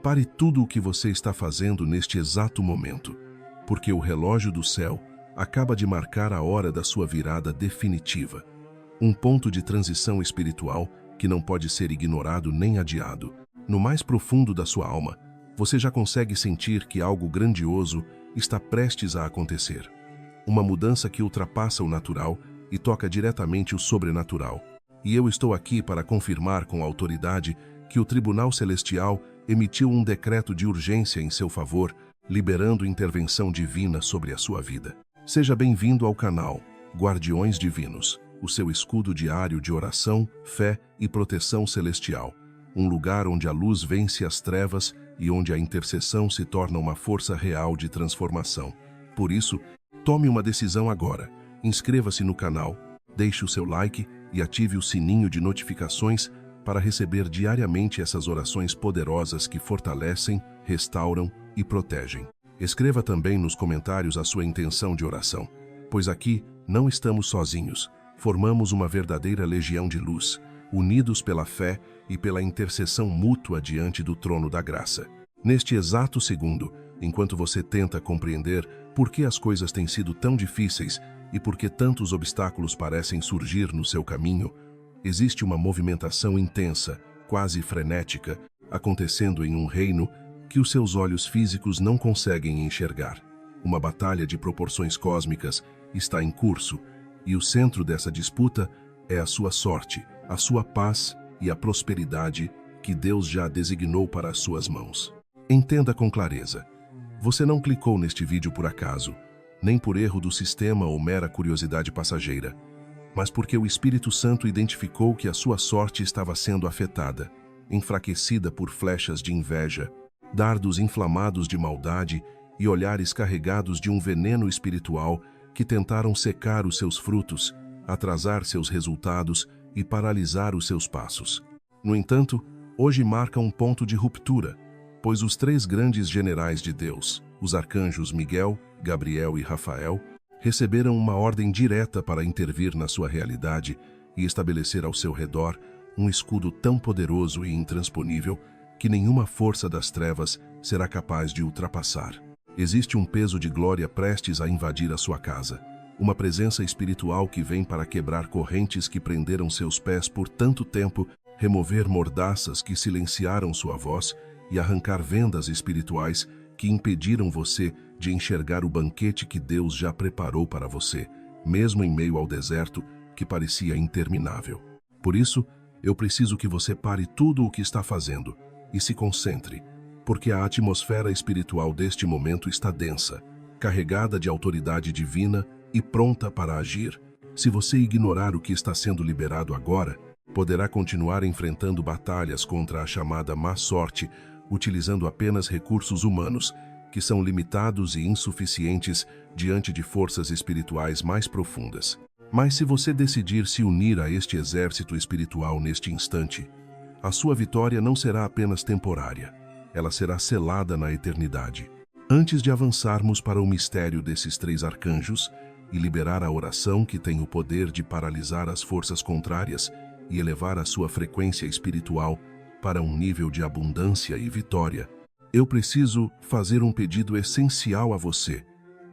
Pare tudo o que você está fazendo neste exato momento, porque o relógio do céu acaba de marcar a hora da sua virada definitiva. Um ponto de transição espiritual que não pode ser ignorado nem adiado. No mais profundo da sua alma, você já consegue sentir que algo grandioso está prestes a acontecer. Uma mudança que ultrapassa o natural e toca diretamente o sobrenatural. E eu estou aqui para confirmar com autoridade que o Tribunal Celestial emitiu um decreto de urgência em seu favor, liberando intervenção divina sobre a sua vida. Seja bem-vindo ao canal Guardiões Divinos, o seu escudo diário de oração, fé e proteção celestial. Um lugar onde a luz vence as trevas e onde a intercessão se torna uma força real de transformação. Por isso, tome uma decisão agora. Inscreva-se no canal, deixe o seu like e ative o sininho de notificações para receber diariamente essas orações poderosas que fortalecem, restauram e protegem. Escreva também nos comentários a sua intenção de oração, pois aqui não estamos sozinhos. Formamos uma verdadeira legião de luz, unidos pela fé e pela intercessão mútua diante do trono da graça. Neste exato segundo, enquanto você tenta compreender por que as coisas têm sido tão difíceis e por que tantos obstáculos parecem surgir no seu caminho, existe uma movimentação intensa, quase frenética, acontecendo em um reino que os seus olhos físicos não conseguem enxergar. Uma batalha de proporções cósmicas está em curso, e o centro dessa disputa é a sua sorte, a sua paz e a prosperidade que Deus já designou para as suas mãos. Entenda com clareza. Você não clicou neste vídeo por acaso, nem por erro do sistema ou mera curiosidade passageira, mas porque o Espírito Santo identificou que a sua sorte estava sendo afetada, enfraquecida por flechas de inveja, dardos inflamados de maldade e olhares carregados de um veneno espiritual que tentaram secar os seus frutos, atrasar seus resultados e paralisar os seus passos. No entanto, hoje marca um ponto de ruptura, pois os três grandes generais de Deus, os arcanjos Miguel, Gabriel e Rafael, receberam uma ordem direta para intervir na sua realidade e estabelecer ao seu redor um escudo tão poderoso e intransponível que nenhuma força das trevas será capaz de ultrapassar. Existe um peso de glória prestes a invadir a sua casa, uma presença espiritual que vem para quebrar correntes que prenderam seus pés por tanto tempo, remover mordaças que silenciaram sua voz e arrancar vendas espirituais que impediram você de enxergar o banquete que Deus já preparou para você, mesmo em meio ao deserto que parecia interminável. Por isso, eu preciso que você pare tudo o que está fazendo e se concentre, porque a atmosfera espiritual deste momento está densa, carregada de autoridade divina e pronta para agir. Se você ignorar o que está sendo liberado agora, poderá continuar enfrentando batalhas contra a chamada má sorte, utilizando apenas recursos humanos, que são limitados e insuficientes diante de forças espirituais mais profundas. Mas se você decidir se unir a este exército espiritual neste instante, a sua vitória não será apenas temporária, ela será selada na eternidade. Antes de avançarmos para o mistério desses três arcanjos e liberar a oração que tem o poder de paralisar as forças contrárias e elevar a sua frequência espiritual para um nível de abundância e vitória, eu preciso fazer um pedido essencial a você,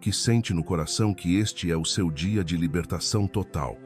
que sente no coração que este é o seu dia de libertação total.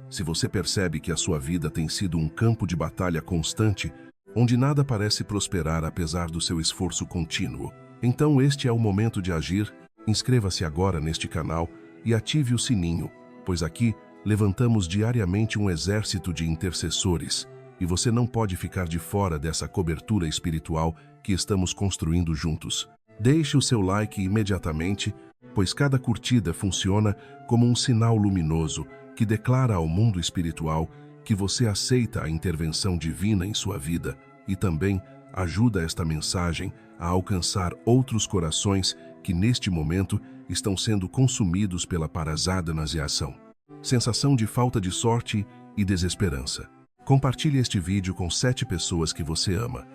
Se você percebe que a sua vida tem sido um campo de batalha constante, onde nada parece prosperar apesar do seu esforço contínuo, então este é o momento de agir. Inscreva-se agora neste canal e ative o sininho, pois aqui levantamos diariamente um exército de intercessores, e você não pode ficar de fora dessa cobertura espiritual que estamos construindo juntos. Deixe o seu like imediatamente, pois cada curtida funciona como um sinal luminoso que declara ao mundo espiritual que você aceita a intervenção divina em sua vida e também ajuda esta mensagem a alcançar outros corações que neste momento estão sendo consumidos pela parasatanaziação. Sensação de falta de sorte e desesperança. Compartilhe este vídeo com 7 pessoas que você ama,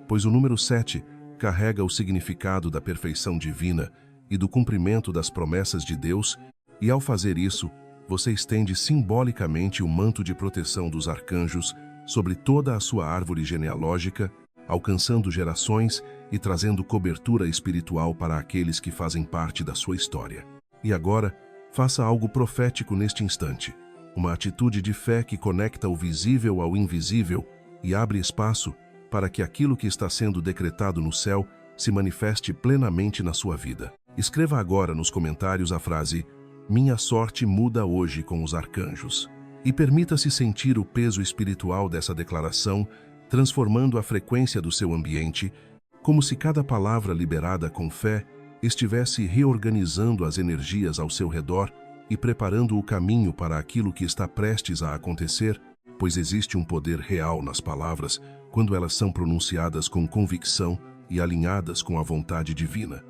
pois o número 7 carrega o significado da perfeição divina e do cumprimento das promessas de Deus, e ao fazer isso, você estende simbolicamente o manto de proteção dos arcanjos sobre toda a sua árvore genealógica alcançando gerações e trazendo cobertura espiritual para aqueles que fazem parte da sua história. E agora, faça algo profético neste instante, uma atitude de fé que conecta o visível ao invisível e abre espaço para que aquilo que está sendo decretado no céu se manifeste plenamente na sua vida. Escreva agora nos comentários a frase "Minha sorte muda hoje com os arcanjos" e permita-se sentir o peso espiritual dessa declaração, transformando a frequência do seu ambiente, como se cada palavra liberada com fé estivesse reorganizando as energias ao seu redor e preparando o caminho para aquilo que está prestes a acontecer, pois existe um poder real nas palavras quando elas são pronunciadas com convicção e alinhadas com a vontade divina.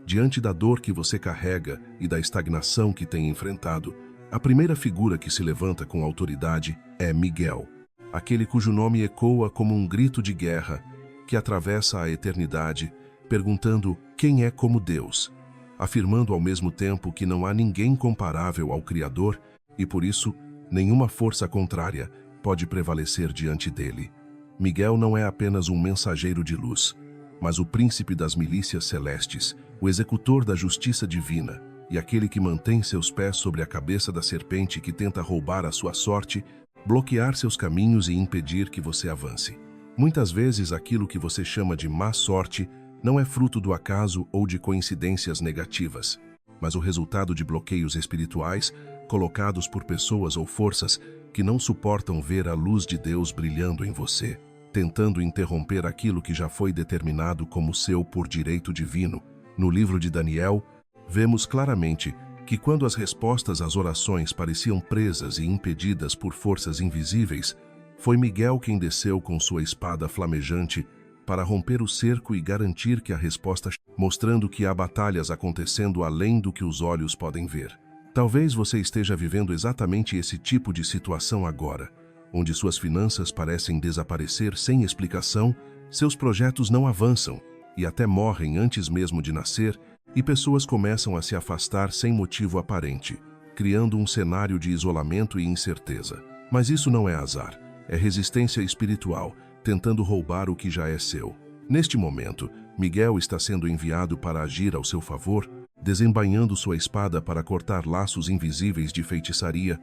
Diante da dor que você carrega e da estagnação que tem enfrentado, a primeira figura que se levanta com autoridade é Miguel, aquele cujo nome ecoa como um grito de guerra que atravessa a eternidade, perguntando quem é como Deus, afirmando ao mesmo tempo que não há ninguém comparável ao Criador e, por isso, nenhuma força contrária pode prevalecer diante dele. Miguel não é apenas um mensageiro de luz, mas o príncipe das milícias celestes, o executor da justiça divina e aquele que mantém seus pés sobre a cabeça da serpente que tenta roubar a sua sorte, bloquear seus caminhos e impedir que você avance. Muitas vezes aquilo que você chama de má sorte não é fruto do acaso ou de coincidências negativas, mas o resultado de bloqueios espirituais colocados por pessoas ou forças que não suportam ver a luz de Deus brilhando em você, tentando interromper aquilo que já foi determinado como seu por direito divino. No livro de Daniel, vemos claramente que quando as respostas às orações pareciam presas e impedidas por forças invisíveis, foi Miguel quem desceu com sua espada flamejante para romper o cerco e garantir que a resposta, mostrando que há batalhas acontecendo além do que os olhos podem ver. Talvez você esteja vivendo exatamente esse tipo de situação agora, onde suas finanças parecem desaparecer sem explicação, seus projetos não avançam e até morrem antes mesmo de nascer, e pessoas começam a se afastar sem motivo aparente, criando um cenário de isolamento e incerteza. Mas isso não é azar, é resistência espiritual, tentando roubar o que já é seu. Neste momento, Miguel está sendo enviado para agir ao seu favor, desembainhando sua espada para cortar laços invisíveis de feitiçaria,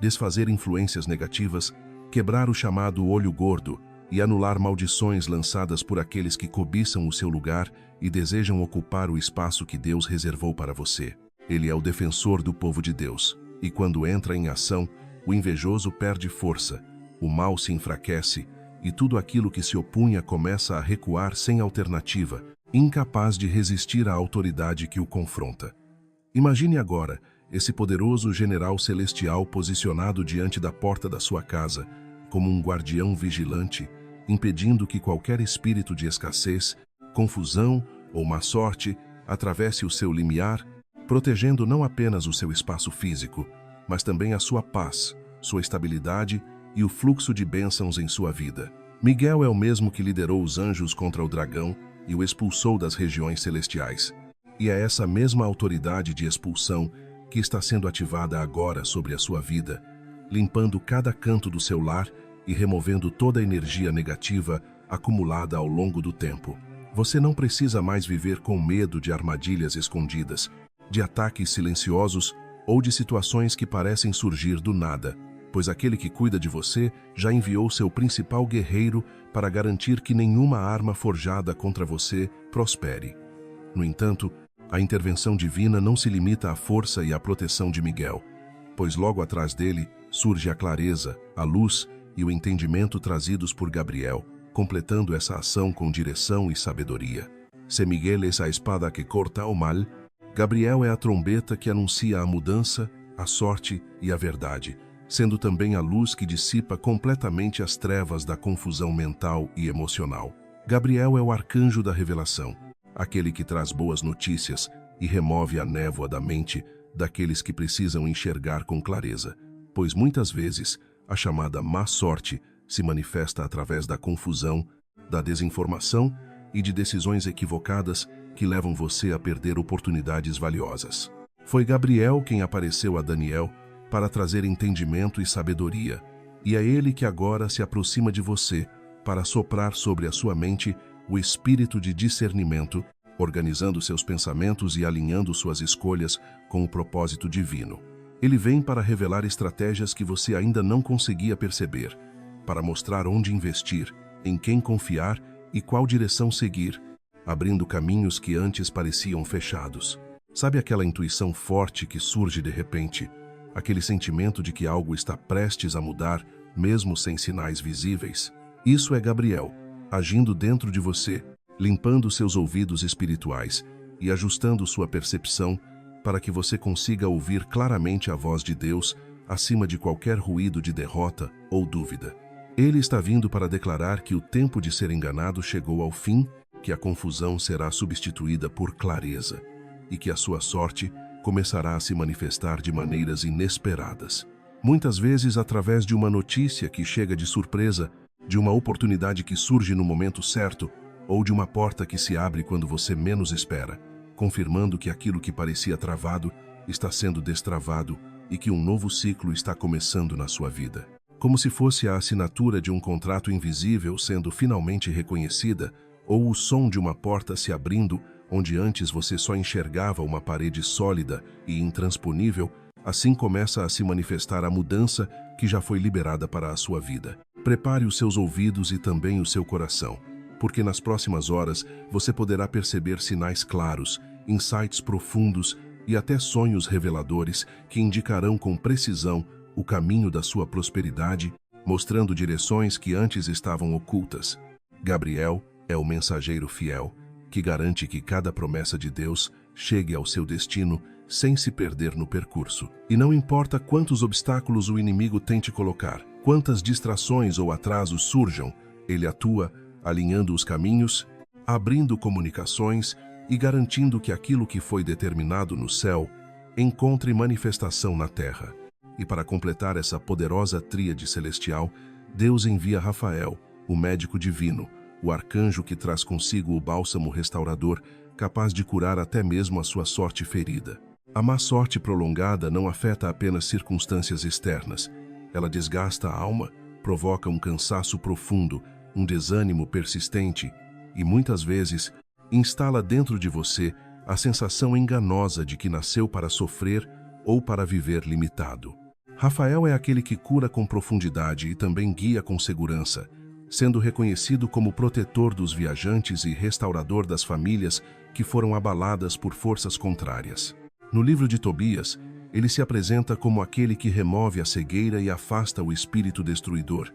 desfazer influências negativas, quebrar o chamado olho gordo e anular maldições lançadas por aqueles que cobiçam o seu lugar e desejam ocupar o espaço que Deus reservou para você. Ele é o defensor do povo de Deus, e quando entra em ação, o invejoso perde força, o mal se enfraquece e tudo aquilo que se opunha começa a recuar sem alternativa, incapaz de resistir à autoridade que o confronta. Imagine agora esse poderoso general celestial posicionado diante da porta da sua casa, como um guardião vigilante, impedindo que qualquer espírito de escassez, confusão ou má sorte atravesse o seu limiar, protegendo não apenas o seu espaço físico, mas também a sua paz, sua estabilidade e o fluxo de bênçãos em sua vida. Miguel é o mesmo que liderou os anjos contra o dragão e o expulsou das regiões celestiais. E é essa mesma autoridade de expulsão que está sendo ativada agora sobre a sua vida, limpando cada canto do seu lar e removendo toda a energia negativa acumulada ao longo do tempo. Você não precisa mais viver com medo de armadilhas escondidas, de ataques silenciosos ou de situações que parecem surgir do nada, pois aquele que cuida de você já enviou seu principal guerreiro para garantir que nenhuma arma forjada contra você prospere. No entanto, a intervenção divina não se limita à força e à proteção de Miguel, pois logo atrás dele surge a clareza, a luz e o entendimento trazidos por Gabriel, completando essa ação com direção e sabedoria. Se Miguel é a espada que corta o mal, Gabriel é a trombeta que anuncia a mudança, a sorte e a verdade, sendo também a luz que dissipa completamente as trevas da confusão mental e emocional. Gabriel é o arcanjo da revelação, aquele que traz boas notícias e remove a névoa da mente daqueles que precisam enxergar com clareza, pois muitas vezes a chamada má sorte se manifesta através da confusão, da desinformação e de decisões equivocadas que levam você a perder oportunidades valiosas. Foi Gabriel quem apareceu a Daniel para trazer entendimento e sabedoria, e é ele que agora se aproxima de você para soprar sobre a sua mente o espírito de discernimento, organizando seus pensamentos e alinhando suas escolhas com o propósito divino. Ele vem para revelar estratégias que você ainda não conseguia perceber, para mostrar onde investir, em quem confiar e qual direção seguir, abrindo caminhos que antes pareciam fechados. Sabe aquela intuição forte que surge de repente? Aquele sentimento de que algo está prestes a mudar, mesmo sem sinais visíveis? Isso é Gabriel, agindo dentro de você, limpando seus ouvidos espirituais e ajustando sua percepção para que você consiga ouvir claramente a voz de Deus acima de qualquer ruído de derrota ou dúvida. Ele está vindo para declarar que o tempo de ser enganado chegou ao fim, que a confusão será substituída por clareza e que a sua sorte começará a se manifestar de maneiras inesperadas. Muitas vezes através de uma notícia que chega de surpresa, de uma oportunidade que surge no momento certo, ou de uma porta que se abre quando você menos espera, confirmando que aquilo que parecia travado está sendo destravado e que um novo ciclo está começando na sua vida. Como se fosse a assinatura de um contrato invisível sendo finalmente reconhecida, ou o som de uma porta se abrindo, onde antes você só enxergava uma parede sólida e intransponível, assim começa a se manifestar a mudança que já foi liberada para a sua vida. Prepare os seus ouvidos e também o seu coração, porque nas próximas horas você poderá perceber sinais claros, insights profundos e até sonhos reveladores que indicarão com precisão o caminho da sua prosperidade, mostrando direções que antes estavam ocultas. Gabriel é o mensageiro fiel, que garante que cada promessa de Deus chegue ao seu destino sem se perder no percurso. E não importa quantos obstáculos o inimigo tente colocar, quantas distrações ou atrasos surjam, ele atua, alinhando os caminhos, abrindo comunicações e garantindo que aquilo que foi determinado no céu encontre manifestação na terra. E para completar essa poderosa tríade celestial, Deus envia Rafael, o médico divino, o arcanjo que traz consigo o bálsamo restaurador, capaz de curar até mesmo a sua sorte ferida. A má sorte prolongada não afeta apenas circunstâncias externas. Ela desgasta a alma, provoca um cansaço profundo, um desânimo persistente e, muitas vezes, instala dentro de você a sensação enganosa de que nasceu para sofrer ou para viver limitado. Rafael é aquele que cura com profundidade e também guia com segurança, sendo reconhecido como protetor dos viajantes e restaurador das famílias que foram abaladas por forças contrárias. No livro de Tobias, ele se apresenta como aquele que remove a cegueira e afasta o espírito destruidor,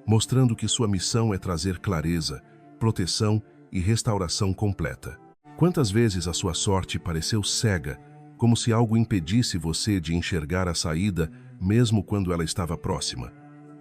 mostrando que sua missão é trazer clareza, proteção e restauração completa. Quantas vezes a sua sorte pareceu cega, como se algo impedisse você de enxergar a saída, mesmo quando ela estava próxima?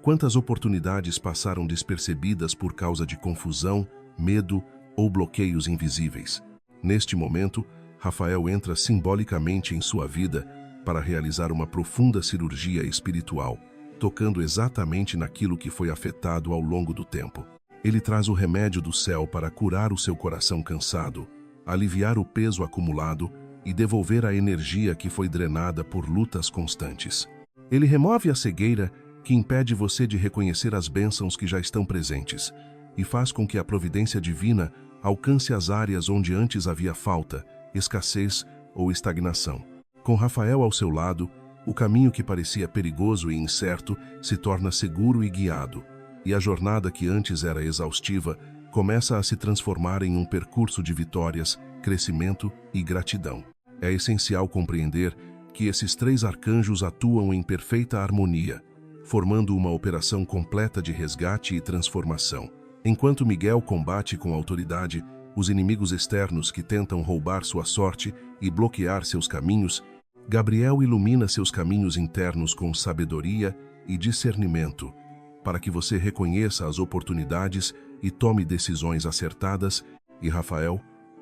Quantas oportunidades passaram despercebidas por causa de confusão, medo ou bloqueios invisíveis? Neste momento, Rafael entra simbolicamente em sua vida para realizar uma profunda cirurgia espiritual, tocando exatamente naquilo que foi afetado ao longo do tempo. Ele traz o remédio do céu para curar o seu coração cansado, aliviar o peso acumulado e devolver a energia que foi drenada por lutas constantes. Ele remove a cegueira que impede você de reconhecer as bênçãos que já estão presentes e faz com que a providência divina alcance as áreas onde antes havia falta, escassez ou estagnação. Com Rafael ao seu lado, o caminho que parecia perigoso e incerto se torna seguro e guiado, e a jornada que antes era exaustiva começa a se transformar em um percurso de vitórias, crescimento e gratidão. É essencial compreender que esses três arcanjos atuam em perfeita harmonia, formando uma operação completa de resgate e transformação. Enquanto Miguel combate com autoridade os inimigos externos que tentam roubar sua sorte e bloquear seus caminhos, Gabriel ilumina seus caminhos internos com sabedoria e discernimento, para que você reconheça as oportunidades e tome decisões acertadas, e Rafael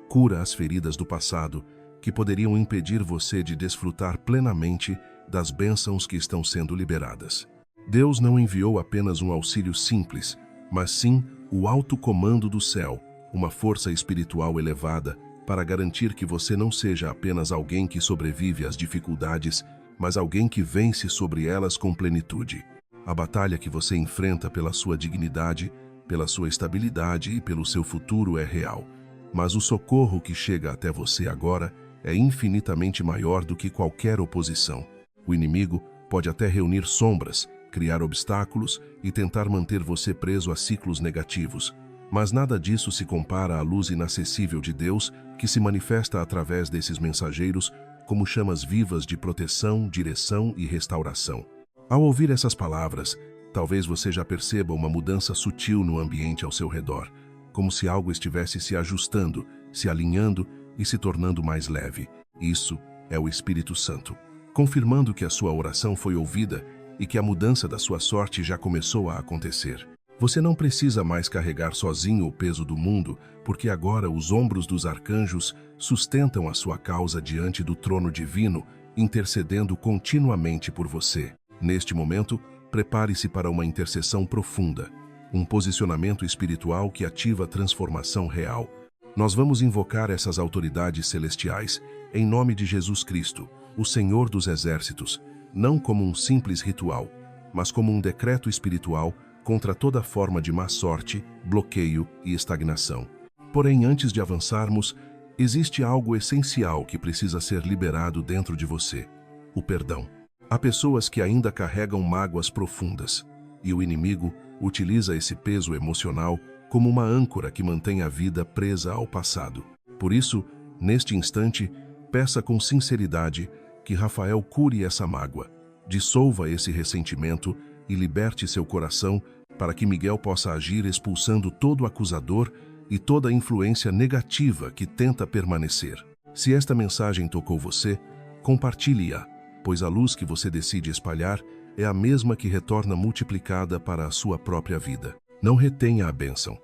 cura as feridas do passado que poderiam impedir você de desfrutar plenamente das bênçãos que estão sendo liberadas. Deus não enviou apenas um auxílio simples, mas sim o alto comando do céu, uma força espiritual elevada para garantir que você não seja apenas alguém que sobrevive às dificuldades, mas alguém que vence sobre elas com plenitude. A batalha que você enfrenta pela sua dignidade, pela sua estabilidade e pelo seu futuro é real. Mas o socorro que chega até você agora é infinitamente maior do que qualquer oposição. O inimigo pode até reunir sombras, criar obstáculos e tentar manter você preso a ciclos negativos. Mas nada disso se compara à luz inacessível de Deus que se manifesta através desses mensageiros como chamas vivas de proteção, direção e restauração. Ao ouvir essas palavras, talvez você já perceba uma mudança sutil no ambiente ao seu redor, como se algo estivesse se ajustando, se alinhando e se tornando mais leve. Isso é o Espírito Santo, confirmando que a sua oração foi ouvida e que a mudança da sua sorte já começou a acontecer. Você não precisa mais carregar sozinho o peso do mundo, porque agora os ombros dos arcanjos sustentam a sua causa diante do trono divino, intercedendo continuamente por você. Neste momento, prepare-se para uma intercessão profunda, um posicionamento espiritual que ativa a transformação real. Nós vamos invocar essas autoridades celestiais em nome de Jesus Cristo, o Senhor dos Exércitos, não como um simples ritual, mas como um decreto espiritual contra toda forma de má sorte, bloqueio e estagnação. Porém, antes de avançarmos, existe algo essencial que precisa ser liberado dentro de você: o perdão. Há pessoas que ainda carregam mágoas profundas, e o inimigo utiliza esse peso emocional como uma âncora que mantém a vida presa ao passado. Por isso, neste instante, peça com sinceridade que Rafael cure essa mágoa, dissolva esse ressentimento e liberte seu coração para que Miguel possa agir expulsando todo acusador e toda influência negativa que tenta permanecer. Se esta mensagem tocou você, compartilhe-a, pois a luz que você decide espalhar é a mesma que retorna multiplicada para a sua própria vida. Não retenha a bênção,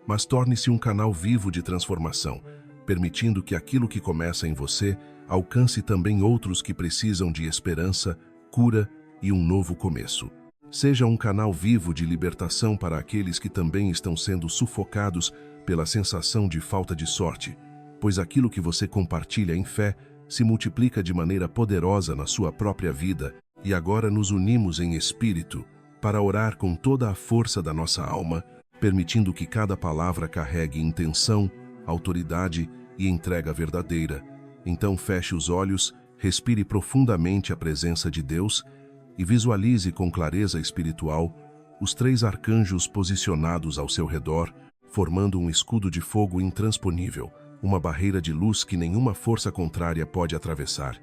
mas torne-se um canal vivo de transformação, permitindo que aquilo que começa em você alcance também outros que precisam de esperança, cura e um novo começo. Seja um canal vivo de libertação para aqueles que também estão sendo sufocados pela sensação de falta de sorte, pois aquilo que você compartilha em fé se multiplica de maneira poderosa na sua própria vida, e agora nos unimos em espírito para orar com toda a força da nossa alma, permitindo que cada palavra carregue intenção, autoridade e entrega verdadeira. Então feche os olhos, respire profundamente a presença de Deus e visualize com clareza espiritual os 3 arcanjos posicionados ao seu redor, formando um escudo de fogo intransponível, uma barreira de luz que nenhuma força contrária pode atravessar.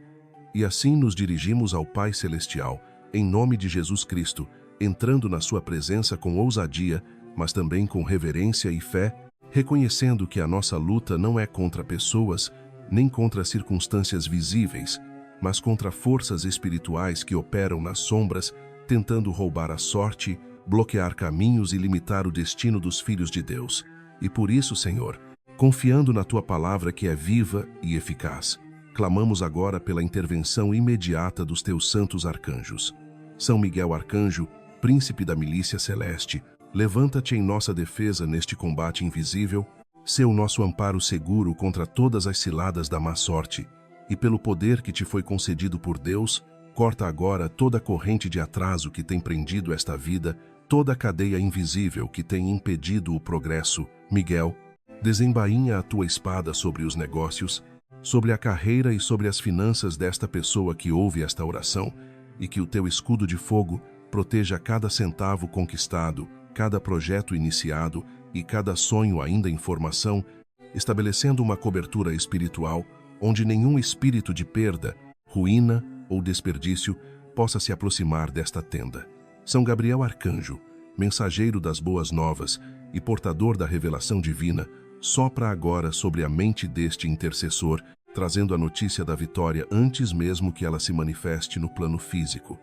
E assim nos dirigimos ao Pai Celestial, em nome de Jesus Cristo, entrando na sua presença com ousadia, mas também com reverência e fé, reconhecendo que a nossa luta não é contra pessoas, nem contra circunstâncias visíveis, mas contra forças espirituais que operam nas sombras, tentando roubar a sorte, bloquear caminhos e limitar o destino dos filhos de Deus. E por isso, Senhor, confiando na Tua palavra que é viva e eficaz, clamamos agora pela intervenção imediata dos Teus santos arcanjos. São Miguel Arcanjo, príncipe da milícia celeste, levanta-te em nossa defesa neste combate invisível, sê o nosso amparo seguro contra todas as ciladas da má sorte, e pelo poder que te foi concedido por Deus, corta agora toda a corrente de atraso que tem prendido esta vida, toda a cadeia invisível que tem impedido o progresso. Miguel, desembainha a tua espada sobre os negócios, sobre a carreira e sobre as finanças desta pessoa que ouve esta oração, e que o teu escudo de fogo proteja cada centavo conquistado, cada projeto iniciado e cada sonho ainda em formação, estabelecendo uma cobertura espiritual onde nenhum espírito de perda, ruína ou desperdício possa se aproximar desta tenda. São Gabriel Arcanjo, mensageiro das boas novas e portador da revelação divina, sopra agora sobre a mente deste intercessor, trazendo a notícia da vitória antes mesmo que ela se manifeste no plano físico,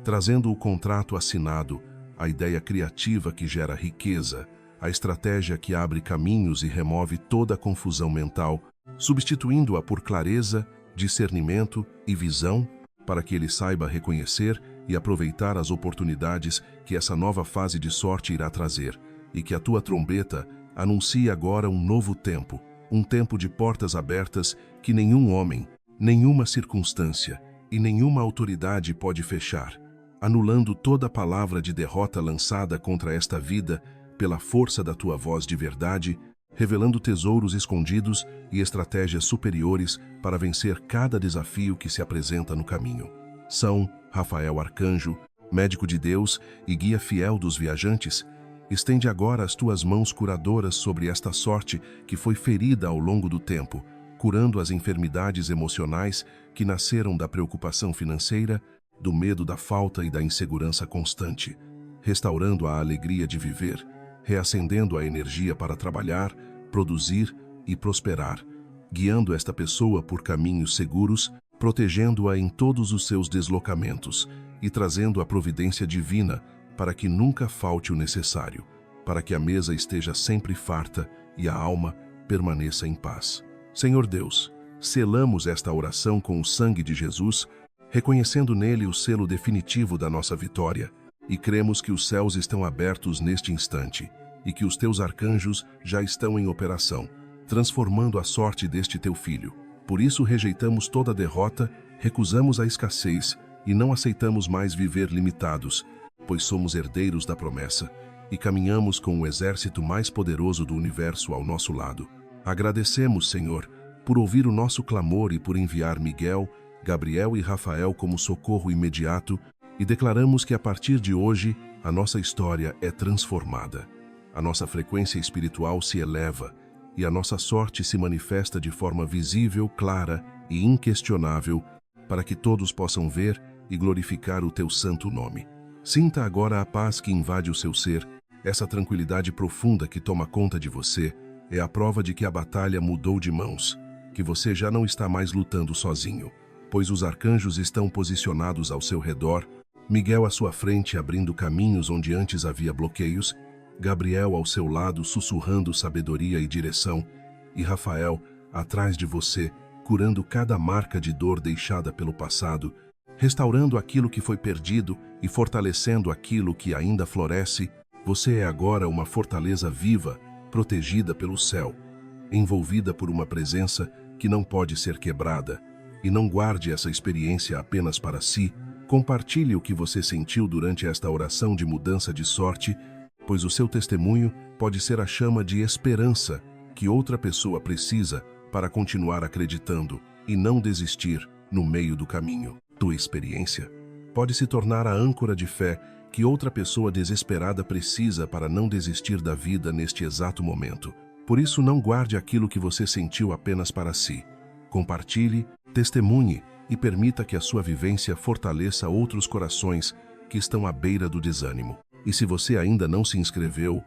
trazendo o contrato assinado, a ideia criativa que gera riqueza, a estratégia que abre caminhos e remove toda a confusão mental, substituindo-a por clareza, discernimento e visão, para que ele saiba reconhecer e aproveitar as oportunidades que essa nova fase de sorte irá trazer, e que a tua trombeta anuncie agora um novo tempo, um tempo de portas abertas que nenhum homem, nenhuma circunstância e nenhuma autoridade pode fechar, anulando toda palavra de derrota lançada contra esta vida pela força da tua voz de verdade, revelando tesouros escondidos e estratégias superiores para vencer cada desafio que se apresenta no caminho. São Rafael Arcanjo, médico de Deus e guia fiel dos viajantes, estende agora as tuas mãos curadoras sobre esta sorte que foi ferida ao longo do tempo, curando as enfermidades emocionais que nasceram da preocupação financeira, do medo da falta e da insegurança constante, restaurando a alegria de viver, reacendendo a energia para trabalhar, produzir e prosperar, guiando esta pessoa por caminhos seguros, protegendo-a em todos os seus deslocamentos e trazendo a providência divina para que nunca falte o necessário, para que a mesa esteja sempre farta e a alma permaneça em paz. Senhor Deus, selamos esta oração com o sangue de Jesus, reconhecendo nele o selo definitivo da nossa vitória, e cremos que os céus estão abertos neste instante e que os teus arcanjos já estão em operação, transformando a sorte deste teu filho. Por isso rejeitamos toda derrota, recusamos a escassez e não aceitamos mais viver limitados, pois somos herdeiros da promessa e caminhamos com o exército mais poderoso do universo ao nosso lado. Agradecemos, Senhor, por ouvir o nosso clamor e por enviar Miguel, Gabriel e Rafael como socorro imediato, e declaramos que a partir de hoje a nossa história é transformada. A nossa frequência espiritual se eleva e a nossa sorte se manifesta de forma visível, clara e inquestionável, para que todos possam ver e glorificar o teu santo nome. Sinta agora a paz que invade o seu ser, essa tranquilidade profunda que toma conta de você, é a prova de que a batalha mudou de mãos, que você já não está mais lutando sozinho, pois os arcanjos estão posicionados ao seu redor, Miguel à sua frente abrindo caminhos onde antes havia bloqueios, Gabriel ao seu lado sussurrando sabedoria e direção, e Rafael atrás de você, curando cada marca de dor deixada pelo passado, restaurando aquilo que foi perdido e fortalecendo aquilo que ainda floresce. Você é agora uma fortaleza viva, protegida pelo céu, envolvida por uma presença que não pode ser quebrada. E não guarde essa experiência apenas para si, compartilhe o que você sentiu durante esta oração de mudança de sorte, pois o seu testemunho pode ser a chama de esperança que outra pessoa precisa para continuar acreditando e não desistir no meio do caminho. Tua experiência pode se tornar a âncora de fé que outra pessoa desesperada precisa para não desistir da vida neste exato momento. Por isso, não guarde aquilo que você sentiu apenas para si. Compartilhe, testemunhe e permita que a sua vivência fortaleça outros corações que estão à beira do desânimo. E se você ainda não se inscreveu,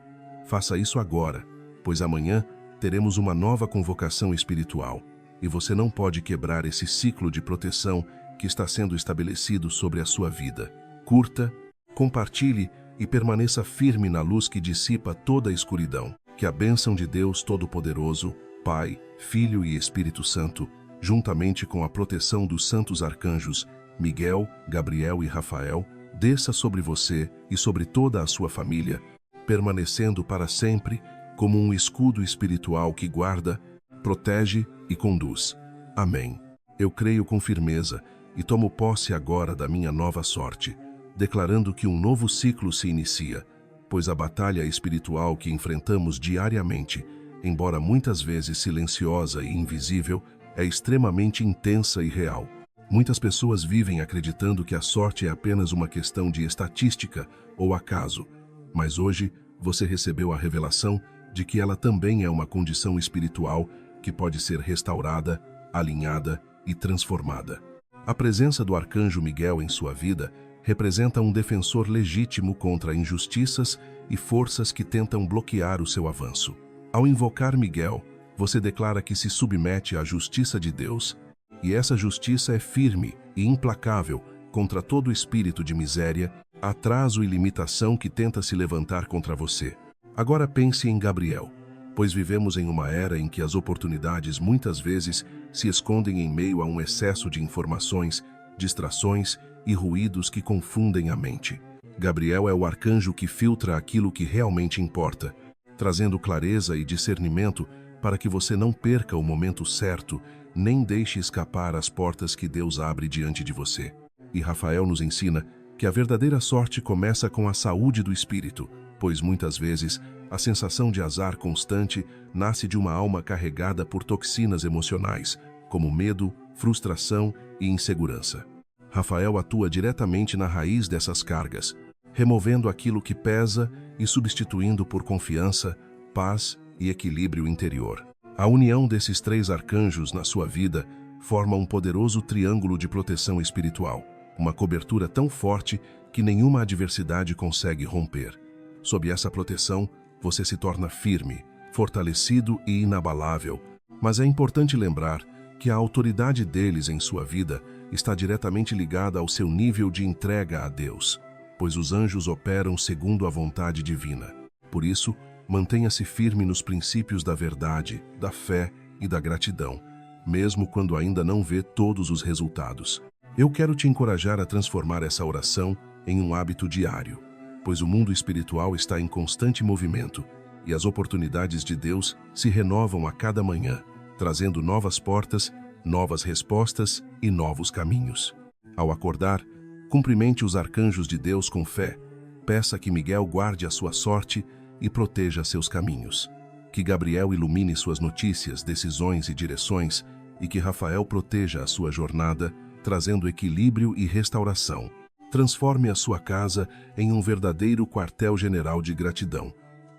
faça isso agora, pois amanhã teremos uma nova convocação espiritual e você não pode quebrar esse ciclo de proteção que está sendo estabelecido sobre a sua vida. Curta, compartilhe e permaneça firme na luz que dissipa toda a escuridão. Que a bênção de Deus Todo-Poderoso, Pai, Filho e Espírito Santo, juntamente com a proteção dos santos arcanjos Miguel, Gabriel e Rafael, desça sobre você e sobre toda a sua família, permanecendo para sempre como um escudo espiritual que guarda, protege e conduz. Amém. Eu creio com firmeza e tomo posse agora da minha nova sorte, declarando que um novo ciclo se inicia, pois a batalha espiritual que enfrentamos diariamente, embora muitas vezes silenciosa e invisível, é extremamente intensa e real. Muitas pessoas vivem acreditando que a sorte é apenas uma questão de estatística ou acaso, mas hoje você recebeu a revelação de que ela também é uma condição espiritual que pode ser restaurada, alinhada e transformada. A presença do arcanjo Miguel em sua vida representa um defensor legítimo contra injustiças e forças que tentam bloquear o seu avanço. Ao invocar Miguel, você declara que se submete à justiça de Deus, e essa justiça é firme e implacável contra todo espírito de miséria, atraso e limitação que tenta se levantar contra você. Agora pense em Gabriel, pois vivemos em uma era em que as oportunidades muitas vezes se escondem em meio a um excesso de informações, distrações e ruídos que confundem a mente. Gabriel é o arcanjo que filtra aquilo que realmente importa, trazendo clareza e discernimento para que você não perca o momento certo, nem deixe escapar as portas que Deus abre diante de você. E Rafael nos ensina que a verdadeira sorte começa com a saúde do espírito, pois muitas vezes A sensação de azar constante nasce de uma alma carregada por toxinas emocionais, como medo, frustração e insegurança. Rafael atua diretamente na raiz dessas cargas, removendo aquilo que pesa e substituindo por confiança, paz e equilíbrio interior. A união desses 3 arcanjos na sua vida forma um poderoso triângulo de proteção espiritual, uma cobertura tão forte que nenhuma adversidade consegue romper. Sob essa proteção, você se torna firme, fortalecido e inabalável, mas é importante lembrar que a autoridade deles em sua vida está diretamente ligada ao seu nível de entrega a Deus, pois os anjos operam segundo a vontade divina. Por isso, mantenha-se firme nos princípios da verdade, da fé e da gratidão, mesmo quando ainda não vê todos os resultados. Eu quero te encorajar a transformar essa oração em um hábito diário, pois o mundo espiritual está em constante movimento e as oportunidades de Deus se renovam a cada manhã, trazendo novas portas, novas respostas e novos caminhos. Ao acordar, cumprimente os arcanjos de Deus com fé, peça que Miguel guarde a sua sorte e proteja seus caminhos. Que Gabriel ilumine suas notícias, decisões e direções, e que Rafael proteja a sua jornada, trazendo equilíbrio e restauração. Transforme a sua casa em um verdadeiro quartel-general de gratidão,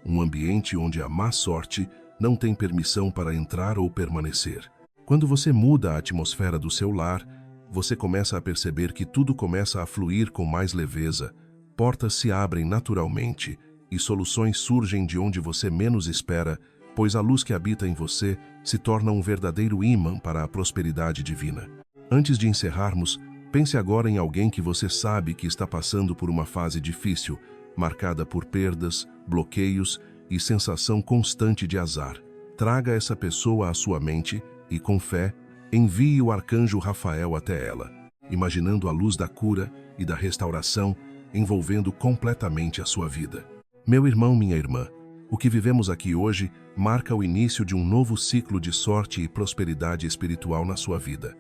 um ambiente onde a má sorte não tem permissão para entrar ou permanecer. Quando você muda a atmosfera do seu lar, você começa a perceber que tudo começa a fluir com mais leveza, portas se abrem naturalmente e soluções surgem de onde você menos espera, pois a luz que habita em você se torna um verdadeiro ímã para a prosperidade divina. Antes de encerrarmos, pense agora em alguém que você sabe que está passando por uma fase difícil, marcada por perdas, bloqueios e sensação constante de azar. Traga essa pessoa à sua mente e, com fé, envie o arcanjo Rafael até ela, imaginando a luz da cura e da restauração envolvendo completamente a sua vida. Meu irmão, minha irmã, o que vivemos aqui hoje marca o início de um novo ciclo de sorte e prosperidade espiritual na sua vida.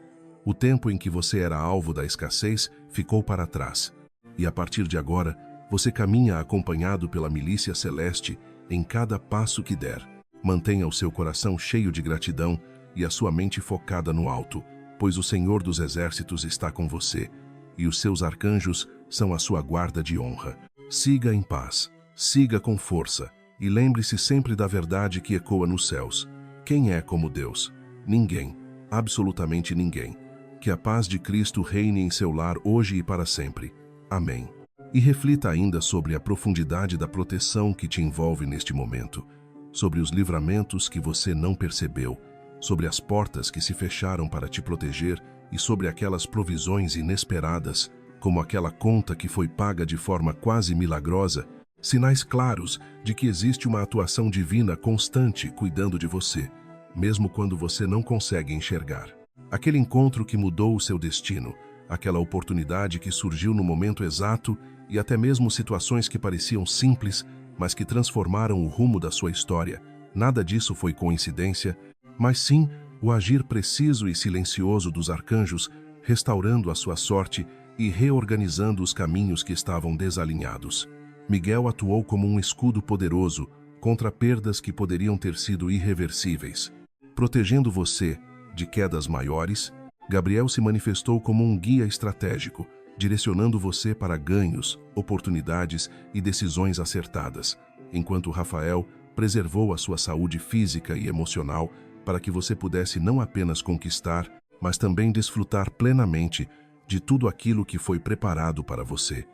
O tempo em que você era alvo da escassez ficou para trás, e a partir de agora, você caminha acompanhado pela milícia celeste em cada passo que der. Mantenha o seu coração cheio de gratidão e a sua mente focada no alto, pois o Senhor dos Exércitos está com você, e os seus arcanjos são a sua guarda de honra. Siga em paz, siga com força, e lembre-se sempre da verdade que ecoa nos céus. Quem é como Deus? Ninguém, absolutamente ninguém. Que a paz de Cristo reine em seu lar hoje e para sempre. Amém. E reflita ainda sobre a profundidade da proteção que te envolve neste momento, sobre os livramentos que você não percebeu, sobre as portas que se fecharam para te proteger e sobre aquelas provisões inesperadas, como aquela conta que foi paga de forma quase milagrosa, sinais claros de que existe uma atuação divina constante cuidando de você, mesmo quando você não consegue enxergar. Aquele encontro que mudou o seu destino, aquela oportunidade que surgiu no momento exato e até mesmo situações que pareciam simples, mas que transformaram o rumo da sua história. Nada disso foi coincidência, mas sim o agir preciso e silencioso dos arcanjos, restaurando a sua sorte e reorganizando os caminhos que estavam desalinhados. Miguel atuou como um escudo poderoso contra perdas que poderiam ter sido irreversíveis. Protegendo você de quedas maiores, Gabriel se manifestou como um guia estratégico, direcionando você para ganhos, oportunidades e decisões acertadas, enquanto Rafael preservou a sua saúde física e emocional para que você pudesse não apenas conquistar, mas também desfrutar plenamente de tudo aquilo que foi preparado para você.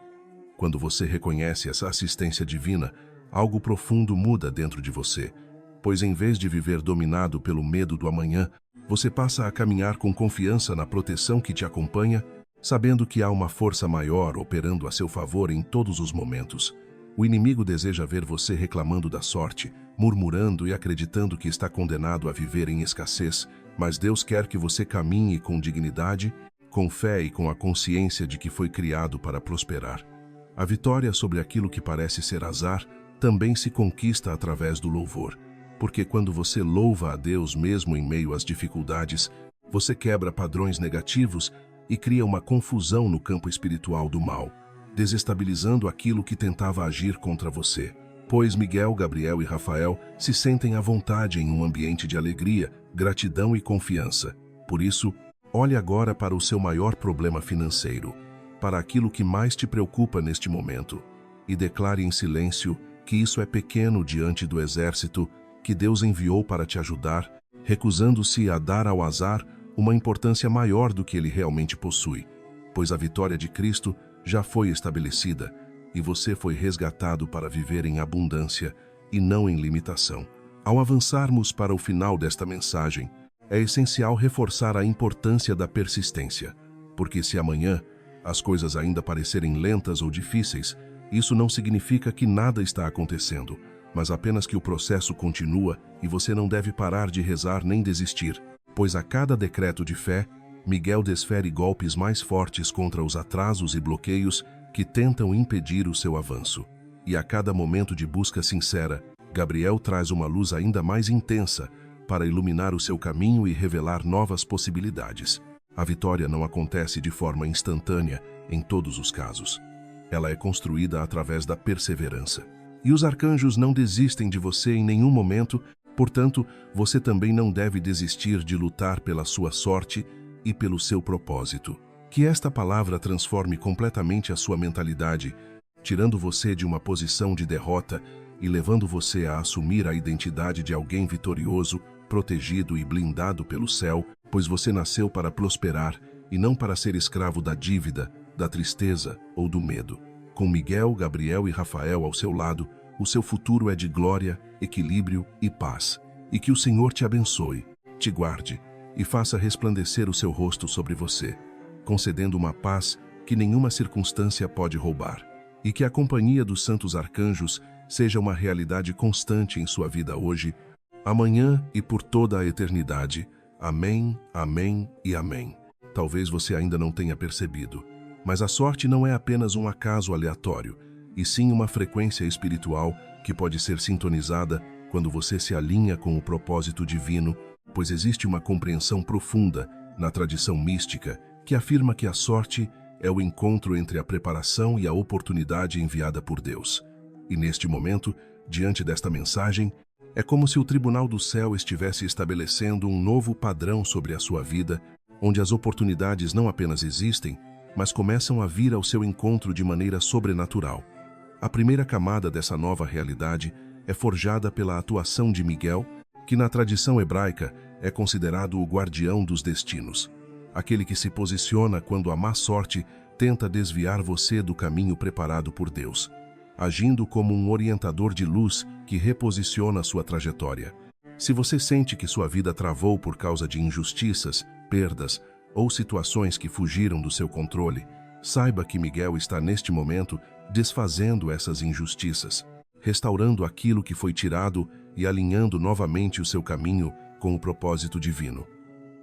Quando você reconhece essa assistência divina, algo profundo muda dentro de você, pois em vez de viver dominado pelo medo do amanhã, você passa a caminhar com confiança na proteção que te acompanha, sabendo que há uma força maior operando a seu favor em todos os momentos. O inimigo deseja ver você reclamando da sorte, murmurando e acreditando que está condenado a viver em escassez, mas Deus quer que você caminhe com dignidade, com fé e com a consciência de que foi criado para prosperar. A vitória sobre aquilo que parece ser azar também se conquista através do louvor, porque quando você louva a Deus mesmo em meio às dificuldades, você quebra padrões negativos e cria uma confusão no campo espiritual do mal, desestabilizando aquilo que tentava agir contra você. pois Miguel, Gabriel e Rafael se sentem à vontade em um ambiente de alegria, gratidão e confiança. Por isso, olhe agora para o seu maior problema financeiro, para aquilo que mais te preocupa neste momento, e declare em silêncio que isso é pequeno diante do exército que Deus enviou para te ajudar, recusando-se a dar ao azar uma importância maior do que ele realmente possui, pois a vitória de Cristo já foi estabelecida e você foi resgatado para viver em abundância e não em limitação. Ao avançarmos para o final desta mensagem, é essencial reforçar a importância da persistência, porque se amanhã as coisas ainda parecerem lentas ou difíceis, isso não significa que nada está acontecendo, mas apenas que o processo continua e você não deve parar de rezar nem desistir, pois a cada decreto de fé, Miguel desfere golpes mais fortes contra os atrasos e bloqueios que tentam impedir o seu avanço. E a cada momento de busca sincera, Gabriel traz uma luz ainda mais intensa para iluminar o seu caminho e revelar novas possibilidades. A vitória não acontece de forma instantânea em todos os casos. Ela é construída através da perseverança. E os arcanjos não desistem de você em nenhum momento, portanto, você também não deve desistir de lutar pela sua sorte e pelo seu propósito. Que esta palavra transforme completamente a sua mentalidade, tirando você de uma posição de derrota e levando você a assumir a identidade de alguém vitorioso, protegido e blindado pelo céu, pois você nasceu para prosperar e não para ser escravo da dívida, da tristeza ou do medo. Com Miguel, Gabriel e Rafael ao seu lado, o seu futuro é de glória, equilíbrio e paz. E que o Senhor te abençoe, te guarde e faça resplandecer o seu rosto sobre você, concedendo uma paz que nenhuma circunstância pode roubar. E que a companhia dos santos arcanjos seja uma realidade constante em sua vida hoje, amanhã e por toda a eternidade. Amém, amém e amém. Talvez você ainda não tenha percebido, mas a sorte não é apenas um acaso aleatório, e sim uma frequência espiritual que pode ser sintonizada quando você se alinha com o propósito divino, pois existe uma compreensão profunda na tradição mística que afirma que a sorte é o encontro entre a preparação e a oportunidade enviada por Deus. E neste momento, diante desta mensagem, é como se o Tribunal do Céu estivesse estabelecendo um novo padrão sobre a sua vida, onde as oportunidades não apenas existem, mas começam a vir ao seu encontro de maneira sobrenatural. A primeira camada dessa nova realidade é forjada pela atuação de Miguel, que na tradição hebraica é considerado o guardião dos destinos, aquele que se posiciona quando a má sorte tenta desviar você do caminho preparado por Deus, agindo como um orientador de luz que reposiciona sua trajetória. Se você sente que sua vida travou por causa de injustiças, perdas ou situações que fugiram do seu controle, saiba que Miguel está neste momento desfazendo essas injustiças, restaurando aquilo que foi tirado e alinhando novamente o seu caminho com o propósito divino.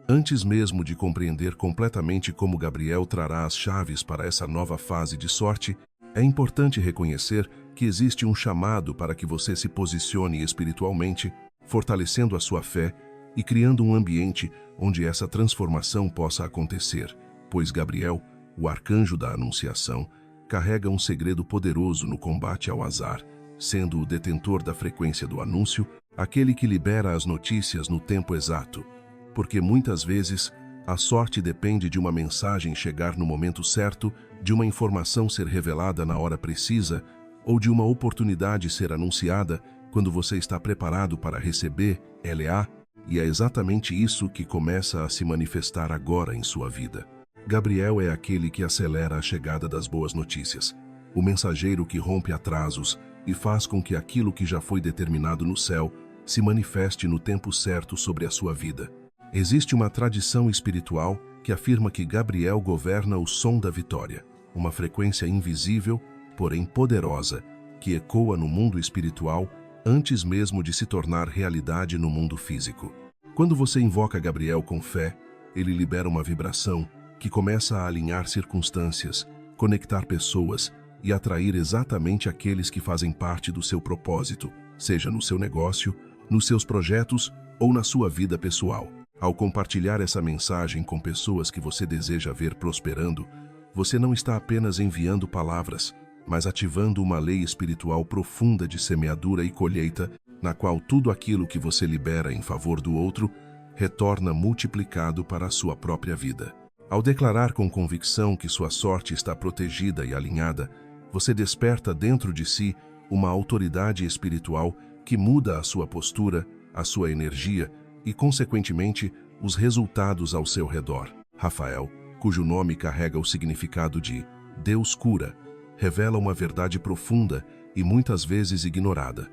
Antes mesmo de compreender completamente como Gabriel trará as chaves para essa nova fase de sorte, é importante reconhecer que existe um chamado para que você se posicione espiritualmente, fortalecendo a sua fé e criando um ambiente onde essa transformação possa acontecer, pois Gabriel, o arcanjo da Anunciação, carrega um segredo poderoso no combate ao azar, sendo o detentor da frequência do anúncio, aquele que libera as notícias no tempo exato. Porque muitas vezes a sorte depende de uma mensagem chegar no momento certo, de uma informação ser revelada na hora precisa, ou de uma oportunidade ser anunciada quando você está preparado para receber, LA, e é exatamente isso que começa a se manifestar agora em sua vida. Gabriel é aquele que acelera a chegada das boas notícias, o mensageiro que rompe atrasos e faz com que aquilo que já foi determinado no céu se manifeste no tempo certo sobre a sua vida. Existe uma tradição espiritual que afirma que Gabriel governa o som da vitória, uma frequência invisível, porém poderosa, que ecoa no mundo espiritual antes mesmo de se tornar realidade no mundo físico. Quando você invoca Gabriel com fé, ele libera uma vibração que começa a alinhar circunstâncias, conectar pessoas e atrair exatamente aqueles que fazem parte do seu propósito, seja no seu negócio, nos seus projetos ou na sua vida pessoal. Ao compartilhar essa mensagem com pessoas que você deseja ver prosperando, você não está apenas enviando palavras, mas ativando uma lei espiritual profunda de semeadura e colheita, na qual tudo aquilo que você libera em favor do outro retorna multiplicado para a sua própria vida. Ao declarar com convicção que sua sorte está protegida e alinhada, você desperta dentro de si uma autoridade espiritual que muda a sua postura, a sua energia e, consequentemente, os resultados ao seu redor. Rafael, cujo nome carrega o significado de Deus cura, revela uma verdade profunda e muitas vezes ignorada.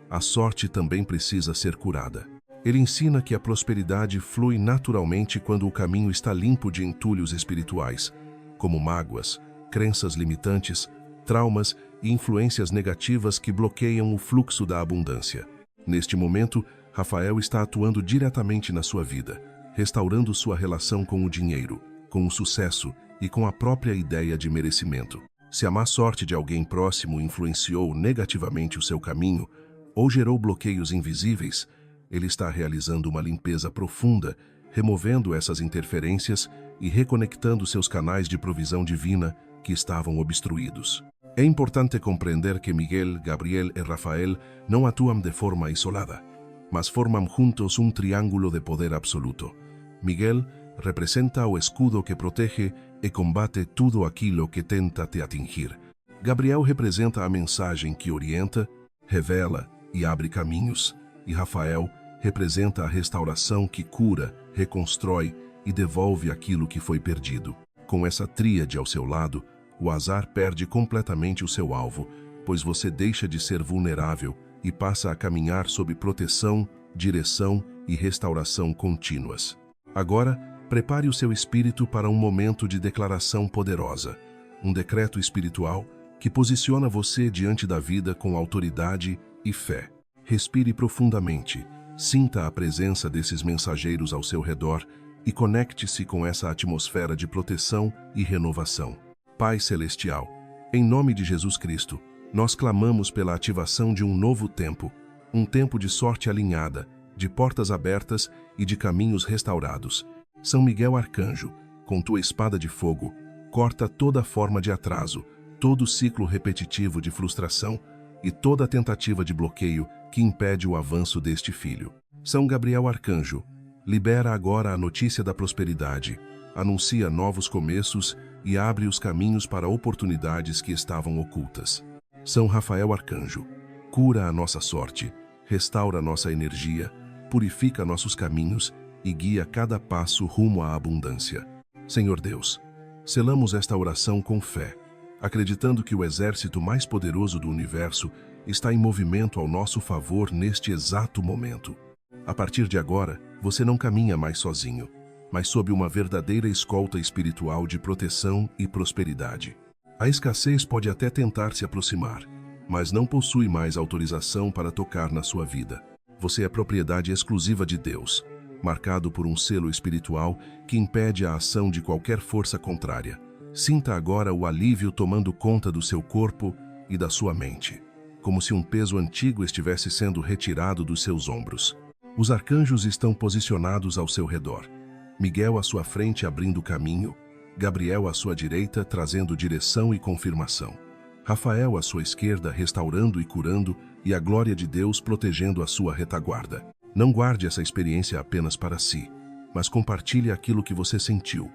A sorte também precisa ser curada. Ele ensina que a prosperidade flui naturalmente quando o caminho está limpo de entulhos espirituais, como mágoas, crenças limitantes, traumas e influências negativas que bloqueiam o fluxo da abundância. Neste momento, Rafael está atuando diretamente na sua vida, restaurando sua relação com o dinheiro, com o sucesso e com a própria ideia de merecimento. Se a má sorte de alguém próximo influenciou negativamente o seu caminho ou gerou bloqueios invisíveis, ele está realizando uma limpeza profunda, removendo essas interferências e reconectando seus canais de provisão divina que estavam obstruídos. É importante compreender que Miguel, Gabriel e Rafael não atuam de forma isolada, mas formam juntos um triângulo de poder absoluto. Miguel representa o escudo que protege e combate tudo aquilo que tenta te atingir. Gabriel representa a mensagem que orienta, revela e abre caminhos, e Rafael representa a restauração que cura, reconstrói e devolve aquilo que foi perdido. Com essa tríade ao seu lado, o azar perde completamente o seu alvo, pois você deixa de ser vulnerável e passa a caminhar sob proteção, direção e restauração contínuas. Agora, prepare o seu espírito para um momento de declaração poderosa, um decreto espiritual que posiciona você diante da vida com autoridade e fé. Respire profundamente, sinta a presença desses mensageiros ao seu redor e conecte-se com essa atmosfera de proteção e renovação. Pai Celestial, em nome de Jesus Cristo, nós clamamos pela ativação de um novo tempo, um tempo de sorte alinhada, de portas abertas e de caminhos restaurados. São Miguel Arcanjo, com tua espada de fogo, corta toda forma de atraso, todo ciclo repetitivo de frustração e toda tentativa de bloqueio que impede o avanço deste filho. São Gabriel Arcanjo, libera agora a notícia da prosperidade, anuncia novos começos e abre os caminhos para oportunidades que estavam ocultas. São Rafael Arcanjo, cura a nossa sorte, restaura nossa energia, purifica nossos caminhos e guia cada passo rumo à abundância. Senhor Deus, selamos esta oração com fé, acreditando que o exército mais poderoso do universo está em movimento ao nosso favor neste exato momento. A partir de agora, você não caminha mais sozinho, mas sob uma verdadeira escolta espiritual de proteção e prosperidade. A escassez pode até tentar se aproximar, mas não possui mais autorização para tocar na sua vida. Você é propriedade exclusiva de Deus, marcado por um selo espiritual que impede a ação de qualquer força contrária. Sinta agora o alívio tomando conta do seu corpo e da sua mente, como se um peso antigo estivesse sendo retirado dos seus ombros. Os arcanjos estão posicionados ao seu redor. Miguel à sua frente abrindo caminho, Gabriel à sua direita trazendo direção e confirmação. Rafael à sua esquerda restaurando e curando e a glória de Deus protegendo a sua retaguarda. Não guarde essa experiência apenas para si, mas compartilhe aquilo que você sentiu,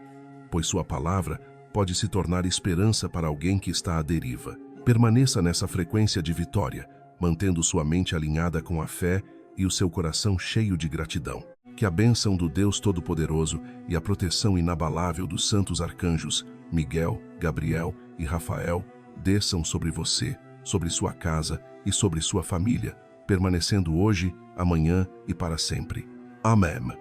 pois sua palavra pode se tornar esperança para alguém que está à deriva. Permaneça nessa frequência de vitória, mantendo sua mente alinhada com a fé e o seu coração cheio de gratidão. Que a bênção do Deus Todo-Poderoso e a proteção inabalável dos santos arcanjos, Miguel, Gabriel e Rafael, desçam sobre você, sobre sua casa e sobre sua família, permanecendo hoje, amanhã e para sempre. Amém.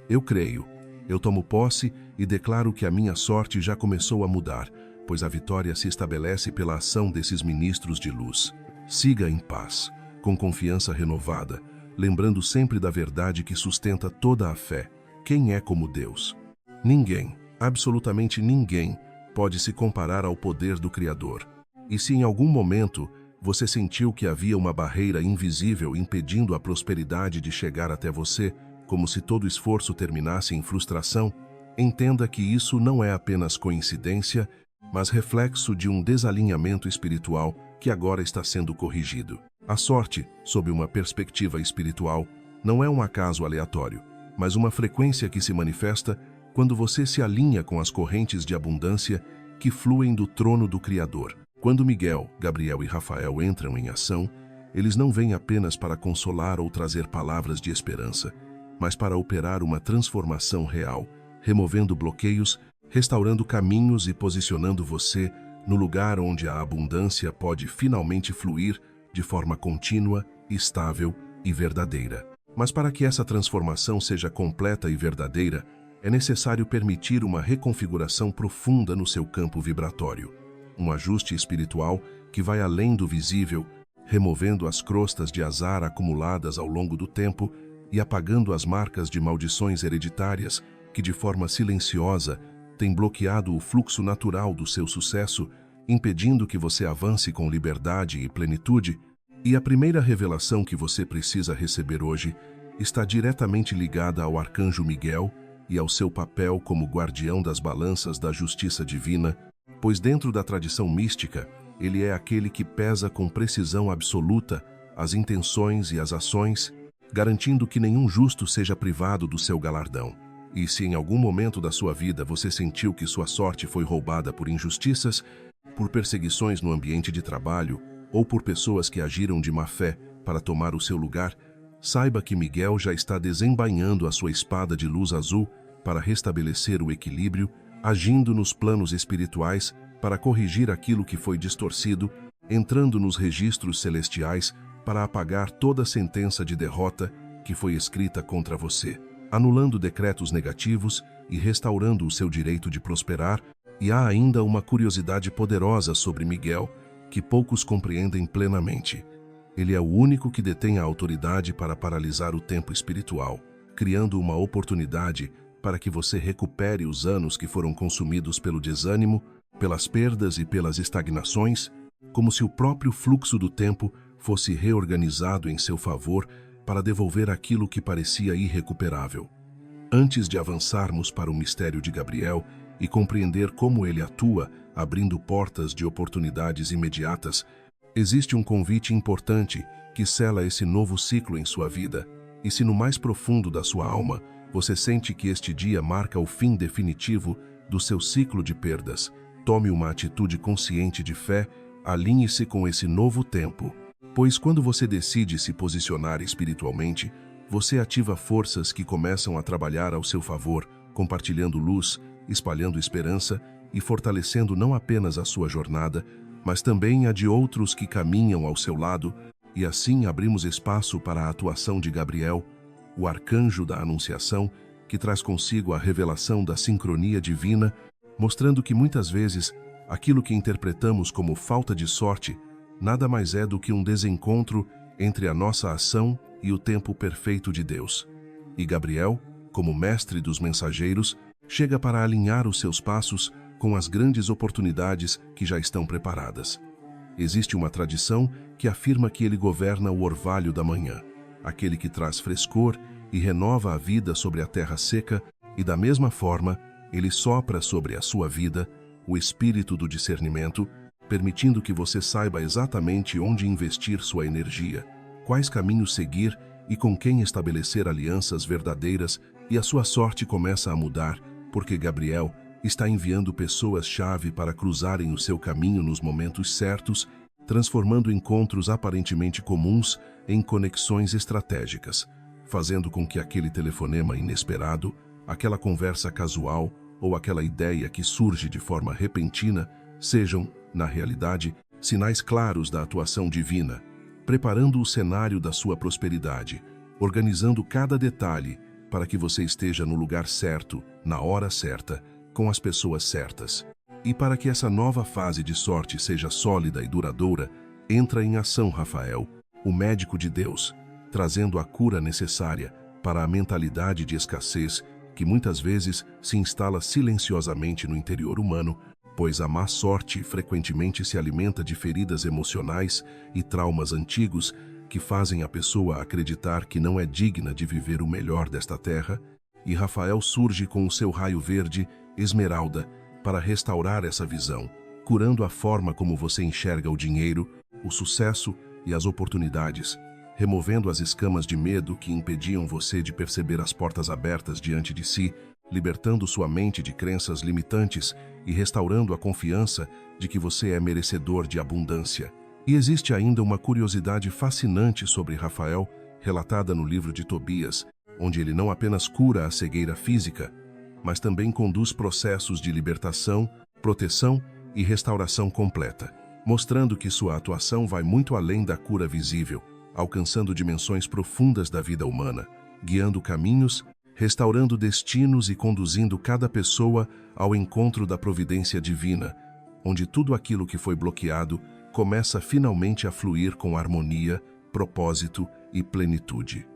Eu creio. Eu tomo posse e declaro que a minha sorte já começou a mudar, pois a vitória se estabelece pela ação desses ministros de luz. Siga em paz, com confiança renovada, lembrando sempre da verdade que sustenta toda a fé. Quem é como Deus? Ninguém, absolutamente ninguém, pode se comparar ao poder do Criador. E se em algum momento você sentiu que havia uma barreira invisível impedindo a prosperidade de chegar até você, como se todo esforço terminasse em frustração, entenda que isso não é apenas coincidência mas reflexo de um desalinhamento espiritual que agora está sendo corrigido. A sorte, sob uma perspectiva espiritual, não é um acaso aleatório, mas uma frequência que se manifesta quando você se alinha com as correntes de abundância que fluem do trono do Criador. Quando Miguel, Gabriel e Rafael entram em ação, eles não vêm apenas para consolar ou trazer palavras de esperança, mas para operar uma transformação real, removendo bloqueios, restaurando caminhos e posicionando você no lugar onde a abundância pode finalmente fluir de forma contínua, estável e verdadeira. Mas para que essa transformação seja completa e verdadeira, é necessário permitir uma reconfiguração profunda no seu campo vibratório, um ajuste espiritual que vai além do visível, removendo as crostas de azar acumuladas ao longo do tempo e apagando as marcas de maldições hereditárias que, de forma silenciosa, têm bloqueado o fluxo natural do seu sucesso, impedindo que você avance com liberdade e plenitude. E a primeira revelação que você precisa receber hoje está diretamente ligada ao arcanjo Miguel e ao seu papel como guardião das balanças da justiça divina, pois dentro da tradição mística, ele é aquele que pesa com precisão absoluta as intenções e as ações, garantindo que nenhum justo seja privado do seu galardão. E se em algum momento da sua vida você sentiu que sua sorte foi roubada por injustiças, por perseguições no ambiente de trabalho ou por pessoas que agiram de má fé para tomar o seu lugar, saiba que Miguel já está desembainhando a sua espada de luz azul para restabelecer o equilíbrio, agindo nos planos espirituais para corrigir aquilo que foi distorcido, entrando nos registros celestiais para apagar toda sentença de derrota que foi escrita contra você, anulando decretos negativos e restaurando o seu direito de prosperar. E há ainda uma curiosidade poderosa sobre Miguel que poucos compreendem plenamente. Ele é o único que detém a autoridade para paralisar o tempo espiritual, criando uma oportunidade para que você recupere os anos que foram consumidos pelo desânimo, pelas perdas e pelas estagnações, como se o próprio fluxo do tempo fosse reorganizado em seu favor para devolver aquilo que parecia irrecuperável. Antes de avançarmos para o mistério de Gabriel e compreender como ele atua, abrindo portas de oportunidades imediatas, existe um convite importante que sela esse novo ciclo em sua vida. E se no mais profundo da sua alma você sente que este dia marca o fim definitivo do seu ciclo de perdas, tome uma atitude consciente de fé, alinhe-se com esse novo tempo. Pois quando você decide se posicionar espiritualmente, você ativa forças que começam a trabalhar ao seu favor, compartilhando luz, espalhando esperança e fortalecendo não apenas a sua jornada, mas também a de outros que caminham ao seu lado, e assim abrimos espaço para a atuação de Gabriel, o arcanjo da Anunciação, que traz consigo a revelação da sincronia divina, mostrando que muitas vezes aquilo que interpretamos como falta de sorte nada mais é do que um desencontro entre a nossa ação e o tempo perfeito de Deus. E Gabriel, como mestre dos mensageiros, chega para alinhar os seus passos com as grandes oportunidades que já estão preparadas. Existe uma tradição que afirma que ele governa o orvalho da manhã, aquele que traz frescor e renova a vida sobre a terra seca, e da mesma forma, ele sopra sobre a sua vida o espírito do discernimento, permitindo que você saiba exatamente onde investir sua energia, quais caminhos seguir e com quem estabelecer alianças verdadeiras, e a sua sorte começa a mudar, porque Gabriel está enviando pessoas-chave para cruzarem o seu caminho nos momentos certos, transformando encontros aparentemente comuns em conexões estratégicas, fazendo com que aquele telefonema inesperado, aquela conversa casual ou aquela ideia que surge de forma repentina sejam, na realidade, sinais claros da atuação divina, preparando o cenário da sua prosperidade, organizando cada detalhe para que você esteja no lugar certo, na hora certa, com as pessoas certas. E para que essa nova fase de sorte seja sólida e duradoura, entra em ação Rafael, o médico de Deus, trazendo a cura necessária para a mentalidade de escassez que muitas vezes se instala silenciosamente no interior humano, pois a má sorte frequentemente se alimenta de feridas emocionais e traumas antigos que fazem a pessoa acreditar que não é digna de viver o melhor desta terra, e Rafael surge com o seu raio verde, esmeralda, para restaurar essa visão, curando a forma como você enxerga o dinheiro, o sucesso e as oportunidades, removendo as escamas de medo que impediam você de perceber as portas abertas diante de si, libertando sua mente de crenças limitantes e restaurando a confiança de que você é merecedor de abundância. E existe ainda uma curiosidade fascinante sobre Rafael, relatada no livro de Tobias, onde ele não apenas cura a cegueira física, mas também conduz processos de libertação, proteção e restauração completa, mostrando que sua atuação vai muito além da cura visível, alcançando dimensões profundas da vida humana, guiando caminhos, restaurando destinos e conduzindo cada pessoa ao encontro da providência divina, onde tudo aquilo que foi bloqueado começa finalmente a fluir com harmonia, propósito e plenitude.